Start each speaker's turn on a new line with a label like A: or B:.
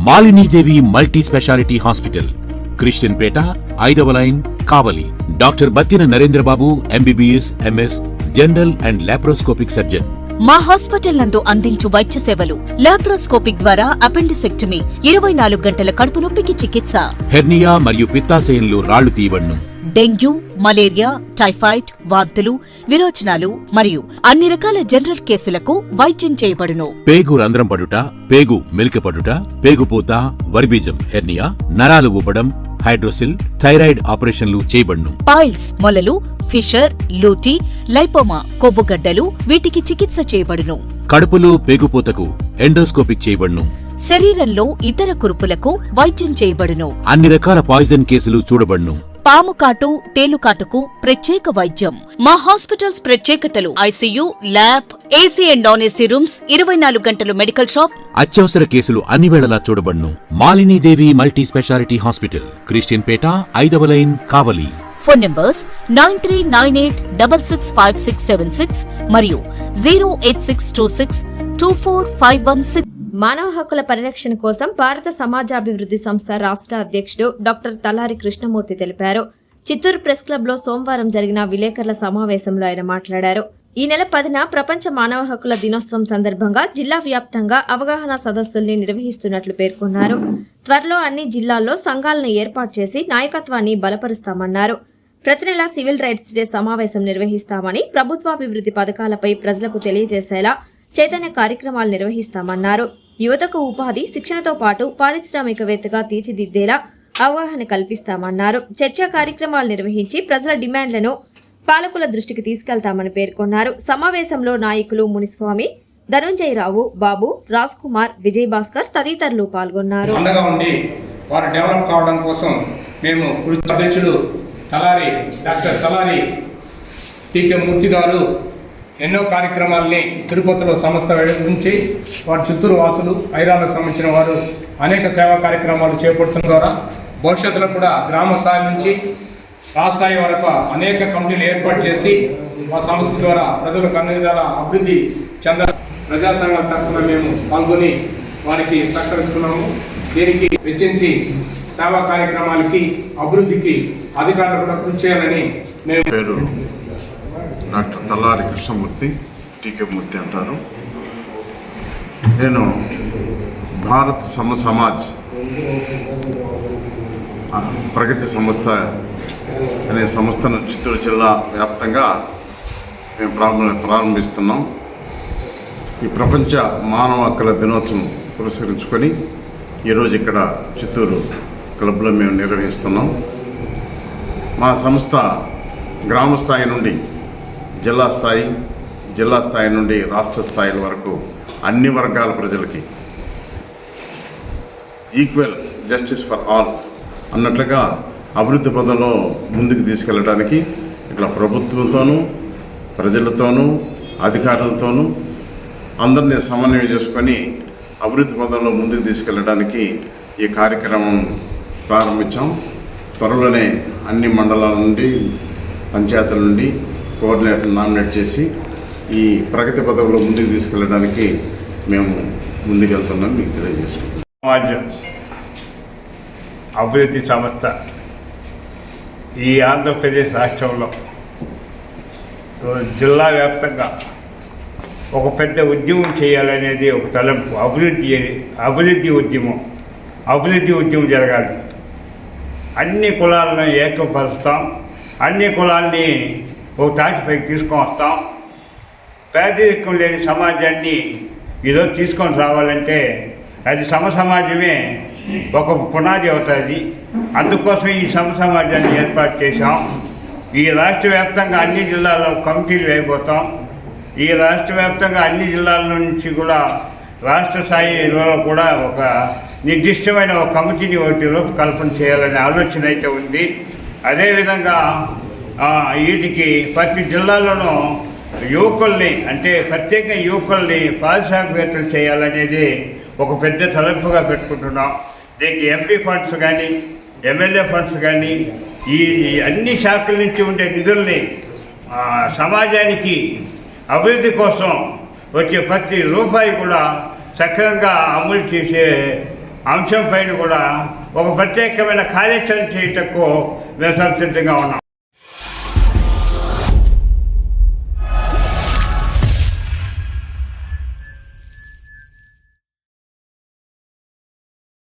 A: Malinidevi multi speciality hospital, Christian Peta, 5వ line, Kavali. Doctor Battina Narendrababu, MBBS, MS, general and laparoscopic surgeon.
B: మా hospital నందు అందించు వైద్య సేవలు: లాప్రోస్కోపిక్ ద్వారా అపెండిసెక్టమీ, 24 గంటల కడుపు నొప్పికి చికిత్స,
A: హెర్నియా మరియు పిత్తాశయంలో రాళ్లు తీయబడును,
B: డెంగ్యూ, మలేరియా, టైఫాయిడ్, వాంతులు, విరోచనాలు మరియు అన్ని రకాల జనరల్ కేసులకు వైద్యం చేయబడును.
A: పేగు రంధ్రం పడుట, పేగు మెలికపడుట, పేగుపూత, వర్బీజం, హెర్నియా, నరాలు ఊపడం, హైడ్రోసిల్, థైరాయిడ్ ఆపరేషన్లు చేయబడును.
B: పైల్స్, మొలలు, ఫిషర్, లూటీ, లైపోమా, కొవ్వుగడ్డలు, వీటికి చికిత్స చేయబడును.
A: కడుపులో పేగుపూతకు ఎండోస్కోపిక్ చేయబడును.
B: శరీరంలో ఇతర కురుపులకు వైద్యం చేయబడును.
A: అన్ని రకాల పాయిజన్ కేసులు చూడబడును.
B: పాము కాటు, తేలుకాటుకు ప్రత్యేక వైద్యం. మా హాస్పిటల్స్ ప్రత్యేకతలు: ICU, lab, AC and non AC rooms, 24 గంటలు మెడికల్ షాప్.
A: అత్యవసర కేసులు అన్ని వేళలా చూడబడును. Malinidevi multi speciality hospital, Christian Peta, 5వ లైన్, కావలి.
B: ఫోన్ నంబర్స్ 9398665676 మరియు 08626245116.
C: మానవ హక్కుల పరిరక్షణ కోసం భారత సమాజాభివృద్ధి సంస్థ రాష్ట్ర అధ్యక్షుడు డాక్టర్ తలారి కృష్ణమూర్తి తెలిపారు. చిత్తూరు ప్రెస్ క్లబ్ లో సోమవారం జరిగిన విలేకరుల సమావేశంలో ఆయన మాట్లాడారు. ఈ నెల 10న ప్రపంచ మానవ హక్కుల దినోత్సవం సందర్భంగా జిల్లా వ్యాప్తంగా అవగాహన సదస్సుల్ని నిర్వహిస్తున్నట్లు పేర్కొన్నారు. త్వరలో అన్ని జిల్లాల్లో సంఘాలను ఏర్పాటు చేసి నాయకత్వాన్ని బలపరుస్తామన్నారు. ప్రతి నెల సివిల్ రైట్స్ డే సమావేశం నిర్వహిస్తామని, ప్రభుత్వాభివృద్ధి పథకాలపై ప్రజలకు తెలియజేసేలా చైతన్య కార్యక్రమాలు నిర్వహిస్తామన్నారు. యువతకు ఉపాధి, శిక్షణతో పాటు పారిశ్రామికవేత్తగా తీర్చిదిద్దేలా అవగాహన కల్పిస్తామన్నారు. చర్చా కార్యక్రమాలు నిర్వహించి ప్రజల డిమాండ్లను పాలకుల దృష్టికి తీసుకెళ్తామని పేర్కొన్నారు. సమావేశంలో నాయకులు మునిస్వామి, ధనుంజయరావు, బాబు, రాజ్ కుమార్, విజయ్ భాస్కర్ తదితరులు పాల్గొన్నారు.
D: వారు డెవలప్ కావడం కోసం మేము అధ్యక్షుడు డాక్టర్ తలారి టీకే మూర్తి గారు ఎన్నో కార్యక్రమాలని తిరుపతిలో సంస్థ ఉంచి వారు చిత్తూరు వాసులు, ఐరాలకు సంబంధించిన వారు అనేక సేవా కార్యక్రమాలు చేపడుతున్న ద్వారా భవిష్యత్తులో కూడా గ్రామ స్థాయి నుంచి రాష్ట్ర స్థాయి వరకు అనేక కమిటీలు ఏర్పాటు చేసి మా సంస్థ ద్వారా ప్రజలకు అన్ని విధాల అభివృద్ధి చెంద ప్రజా సంఘాల తరఫున మేము పాల్గొని వారికి సహకరిస్తున్నాము. దీనికి వెచ్చించి సేవా కార్యక్రమాలకి అభివృద్ధికి అధికారులు కూడా కృషి చేయాలని మేము.
E: పేరు డాక్టర్ తలారి కృష్ణమూర్తి, టీకే మూర్తి అంటారు. నేను భారత్ సమాజ్ ప్రగతి సంస్థ అనే సంస్థను చిత్తూరు జిల్లా వ్యాప్తంగా మేము ప్రారంభిస్తున్నాం. ఈ ప్రపంచ మానవ హక్కుల దినోత్సవం పురస్కరించుకొని ఈరోజు ఇక్కడ చిత్తూరు క్లబ్లో మేము నిర్వహిస్తున్నాం. మా సంస్థ గ్రామ స్థాయి నుండి జిల్లా స్థాయి నుండి రాష్ట్ర స్థాయిల వరకు అన్ని వర్గాల ప్రజలకి ఈక్వల్ జస్టిస్ ఫర్ ఆల్ అన్నట్లుగా అభివృద్ధి పదంలో ముందుకు తీసుకెళ్ళడానికి ఇట్లా ప్రభుత్వంతోనూ, ప్రజలతోనూ, అధికారులతోనూ అందరినీ సమన్వయం చేసుకొని అభివృద్ధి పదంలో ముందుకు తీసుకెళ్ళడానికి ఈ కార్యక్రమం ప్రారంభించాం. త్వరలోనే అన్ని మండలాల నుండి, పంచాయతీల నుండి కోఆర్డినేటర్ నామినేట్ చేసి ఈ ప్రగతి పదవిలో ముందుకు తీసుకెళ్ళడానికి మేము ముందుకెళ్తున్నాం మీకు తెలియజేసుకుంటాం.
F: సమాజం అభివృద్ధి సంస్థ ఈ ఆంధ్రప్రదేశ్ రాష్ట్రంలో జిల్లా వ్యాప్తంగా ఒక పెద్ద ఉద్యమం చేయాలనేది ఒక తలంపు. అభివృద్ధి ఉద్యమం జరగాలి. అన్ని కులాలను ఏకపరుస్తాం, అన్ని కులాల్ని ఒక తాటిపైకి తీసుకొని వస్తాం. పేదరికం లేని సమాజాన్ని ఈరోజు తీసుకొని రావాలంటే అది సమాజమే ఒక పునాది అవుతుంది. అందుకోసం ఈ సమాజాన్ని ఏర్పాటు చేశాం. ఈ రాష్ట్ర వ్యాప్తంగా అన్ని జిల్లాల్లో కమిటీలు వేయబోతాం. ఈ రాష్ట్ర వ్యాప్తంగా అన్ని జిల్లాల నుంచి కూడా రాష్ట్ర స్థాయిలో కూడా ఒక నిర్దిష్టమైన ఒక కమిటీని ఒకటి రూపకల్పన చేయాలనే ఆలోచన అయితే ఉంది. అదేవిధంగా వీటికి ప్రతి జిల్లాలోనూ యువకుల్ని, అంటే ప్రత్యేకంగా యువకుల్ని పారిశ్రామికవేత్తలు చేయాలనేది ఒక పెద్ద తలంపుగా పెట్టుకుంటున్నాం. దీనికి MP ఫండ్స్ కానీ, MLA ఫండ్స్ కానీ, ఈ అన్ని శాఖల నుంచి ఉండే నిధుల్ని సమాజానికి అభివృద్ధి కోసం వచ్చే ప్రతి రూపాయి కూడా చక్కగా అమలు చేసే అంశం పైన కూడా ఒక ప్రత్యేకమైన కార్యాచరణ చేయటకు మేము సంసిద్ధంగా ఉన్నాం.